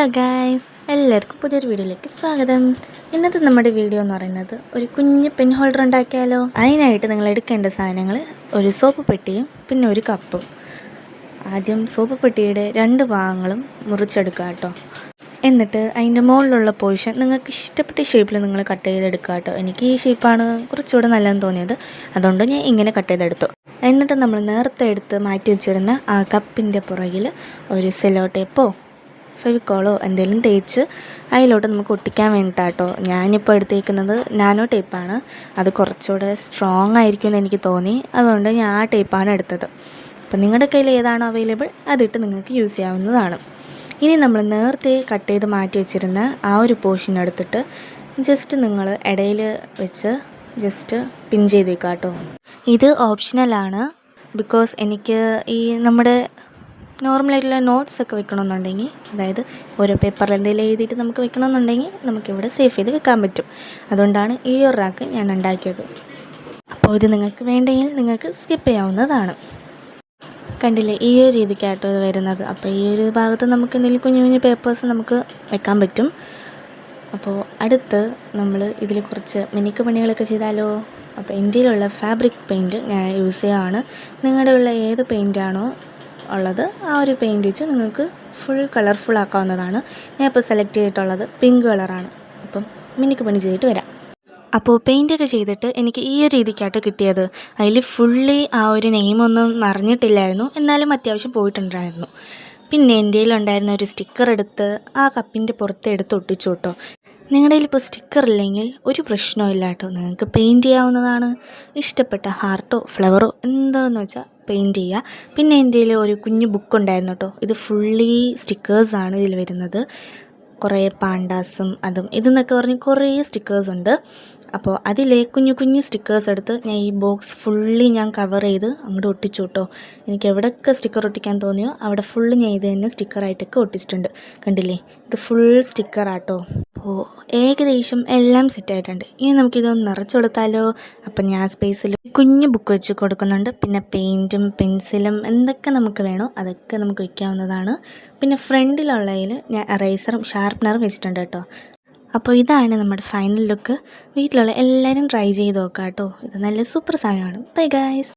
Hello guys, എല്ലാവർക്കും പുതിയൊരു വീഡിയോയിലേക്ക് സ്വാഗതം. ഇന്നത്തെ നമ്മുടെ വീഡിയോ എന്ന് പറയുന്നത് ഒരു കുഞ്ഞ് പെൻ ഹോൾഡർ ഉണ്ടാക്കിയാലോ. അതിനായിട്ട് നിങ്ങൾ എടുക്കേണ്ട സാധനങ്ങൾ ഒരു സോപ്പ് പെട്ടിയും പിന്നെ ഒരു കപ്പും. ആദ്യം സോപ്പ് പെട്ടിയുടെ 2 ഭാഗങ്ങളും മുറിച്ചെടുക്കുക കേട്ടോ. എന്നിട്ട് അതിൻ്റെ മുകളിലുള്ള പോർഷൻ നിങ്ങൾക്ക് ഇഷ്ടപ്പെട്ട ഷേപ്പിൽ നിങ്ങൾ കട്ട് ചെയ്തെടുക്കുക കേട്ടോ. എനിക്ക് ഈ ഷേപ്പാണ് കുറച്ചുകൂടെ നല്ലതെന്ന് തോന്നിയത്, അതുകൊണ്ട് ഞാൻ ഇങ്ങനെ കട്ട് ചെയ്തെടുത്തു. എന്നിട്ട് നമ്മൾ നേരത്തെ എടുത്ത് മാറ്റി വെച്ചിരുന്ന ആ കപ്പിൻ്റെ പുറകിൽ ഒരു സെല്ലോ ടേപ്പോ ഫെവിക്കോളോ എന്തെങ്കിലും തേച്ച് അതിലോട്ട് നമുക്ക് ഒട്ടിക്കാൻ വേണ്ടിയിട്ടാട്ടോ. ഞാനിപ്പോൾ എടുത്തേക്കുന്നത് നാനോ ടേപ്പാണ്. അത് കുറച്ചുകൂടെ സ്ട്രോങ് ആയിരിക്കുമെന്ന് എനിക്ക് തോന്നി, അതുകൊണ്ട് ഞാൻ ആ ടേപ്പാണ് എടുത്തത്. അപ്പം നിങ്ങളുടെ കയ്യിൽ ഏതാണോ അവൈലബിൾ അതിട്ട് നിങ്ങൾക്ക് യൂസ് ചെയ്യാവുന്നതാണ്. ഇനി നമ്മൾ നേരത്തെ കട്ട് ചെയ്ത് മാറ്റി വെച്ചിരുന്ന ആ ഒരു പോർഷൻ എടുത്തിട്ട് ജസ്റ്റ് നിങ്ങൾ ഇടയിൽ വെച്ച് ജസ്റ്റ് പിൻ ചെയ്തേക്കാം കേട്ടോ. ഇത് ഓപ്ഷണലാണ്, ബിക്കോസ് എനിക്ക് ഈ നമ്മുടെ നോർമലായിട്ടുള്ള നോട്ട്സൊക്കെ വെക്കണമെന്നുണ്ടെങ്കിൽ, അതായത് ഓരോ പേപ്പറിൽ എന്തെങ്കിലും എഴുതിയിട്ട് നമുക്ക് വെക്കണമെന്നുണ്ടെങ്കിൽ നമുക്കിവിടെ സേവ് ചെയ്ത് വെക്കാൻ പറ്റും. അതുകൊണ്ടാണ് ഈ ഒരു റാക്ക് ഞാൻ ഉണ്ടാക്കിയത്. അപ്പോൾ ഇത് നിങ്ങൾക്ക് വേണ്ടെങ്കിൽ നിങ്ങൾക്ക് സ്കിപ്പ് ചെയ്യാവുന്നതാണ്. കണ്ടില്ലേ, ഈ ഒരു രീതിക്കാട്ടോ ഇത് വരുന്നത്. അപ്പോൾ ഈ ഒരു ഭാഗത്ത് നമുക്ക് എന്തെങ്കിലും കുഞ്ഞു കുഞ്ഞു പേപ്പേഴ്സ് നമുക്ക് വെക്കാൻ പറ്റും. അപ്പോൾ അടുത്ത് നമ്മൾ ഇതിൽ കുറച്ച് മിനുക്ക് പണികളൊക്കെ ചെയ്താലോ. അപ്പോൾ ഇന്ത്യയിലുള്ള ഫാബ്രിക് പെയിൻറ്റ് ഞാൻ യൂസ് ചെയ്യുകയാണ്. നിങ്ങളുടെ ഉള്ള ഏത് പെയിൻറ്റാണോ ഉള്ളത് ആ ഒരു പെയിൻറ്റ് വെച്ച് നിങ്ങൾക്ക് ഫുൾ കളർഫുൾ ആക്കാവുന്നതാണ്. ഞാൻ ഇപ്പോൾ സെലക്ട് ചെയ്തിട്ടുള്ളത് പിങ്ക് കളറാണ്. അപ്പം മിനുക്ക് പണി ചെയ്തിട്ട് വരാം. അപ്പോൾ പെയിൻറ്റൊക്കെ ചെയ്തിട്ട് എനിക്ക് ഈ ഒരു രീതിക്കായിട്ട് കിട്ടിയത്. അതിൽ ഫുള്ളി ആ ഒരു നെയിമൊന്നും മറിഞ്ഞിട്ടില്ലായിരുന്നു, എന്നാലും അത്യാവശ്യം പോയിട്ടുണ്ടായിരുന്നു. പിന്നെ എൻ്റെ കയ്യിലുണ്ടായിരുന്ന ഒരു സ്റ്റിക്കർ എടുത്ത് ആ കപ്പിൻ്റെ പുറത്ത് എടുത്ത് ഒട്ടിച്ചു കേട്ടോ. നിങ്ങളുടെ കയ്യിൽ ഇപ്പോൾ സ്റ്റിക്കർ ഇല്ലെങ്കിൽ ഒരു പ്രശ്നവും ഇല്ല കേട്ടോ, നിങ്ങൾക്ക് പെയിൻറ്റ് ചെയ്യാവുന്നതാണ്. ഇഷ്ടപ്പെട്ട ഹാർട്ടോ ഫ്ലവറോ എന്താണെന്ന് വെച്ചാൽ പെയിൻറ്റ് ചെയ്യുക. പിന്നെ എൻ്റെ കയ്യിൽ ഒരു കുഞ്ഞു ബുക്ക് ഉണ്ടായിരുന്നു കേട്ടോ. ഇത് ഫുള്ളി സ്റ്റിക്കേഴ്സാണ് ഇതിൽ വരുന്നത്. കുറേ പാണ്ടാസും അതും ഇതെന്നൊക്കെ പറഞ്ഞ് കുറേ സ്റ്റിക്കേഴ്സ് ഉണ്ട്. അപ്പോൾ അതിലെ കുഞ്ഞു കുഞ്ഞു സ്റ്റിക്കേഴ്സ് എടുത്ത് ഞാൻ ഈ ബോക്സ് ഫുള്ളി ഞാൻ കവർ ചെയ്ത് അങ്ങോട്ട് ഒട്ടിച്ചു കേട്ടോ. എനിക്ക് എവിടെയൊക്കെ സ്റ്റിക്കർ ഒട്ടിക്കാൻ തോന്നിയോ അവിടെ ഫുള്ള് ഞാൻ ഇത് തന്നെ സ്റ്റിക്കറായിട്ടൊക്കെ ഒട്ടിച്ചിട്ടുണ്ട്. കണ്ടില്ലേ, ഇത് ഫുൾ സ്റ്റിക്കറാട്ടോ. അപ്പോൾ ഏകദേശം എല്ലാം സെറ്റായിട്ടുണ്ട്. ഇനി നമുക്കിതൊന്ന് നിറച്ച് കൊടുത്താലോ. അപ്പം ഞാൻ സ്പേസിൽ കുഞ്ഞു ബുക്ക് വെച്ച് കൊടുക്കുന്നുണ്ട്. പിന്നെ പെയിൻറ്റും പെൻസിലും എന്തൊക്കെ നമുക്ക് വേണോ അതൊക്കെ നമുക്ക് വയ്ക്കാവുന്നതാണ്. പിന്നെ ഫ്രണ്ടിലുള്ളതിൽ ഞാൻ എറേസറും ഷാർപ്പനറും വെച്ചിട്ടുണ്ട് കേട്ടോ. അപ്പോൾ ഇതാണ് നമ്മുടെ ഫൈനൽ ലുക്ക്. വീട്ടിലുള്ള എല്ലാവരും ട്രൈ ചെയ്ത് നോക്കാം കേട്ടോ. ഇത് നല്ല സൂപ്പർ സാധനമാണ്. Bye guys.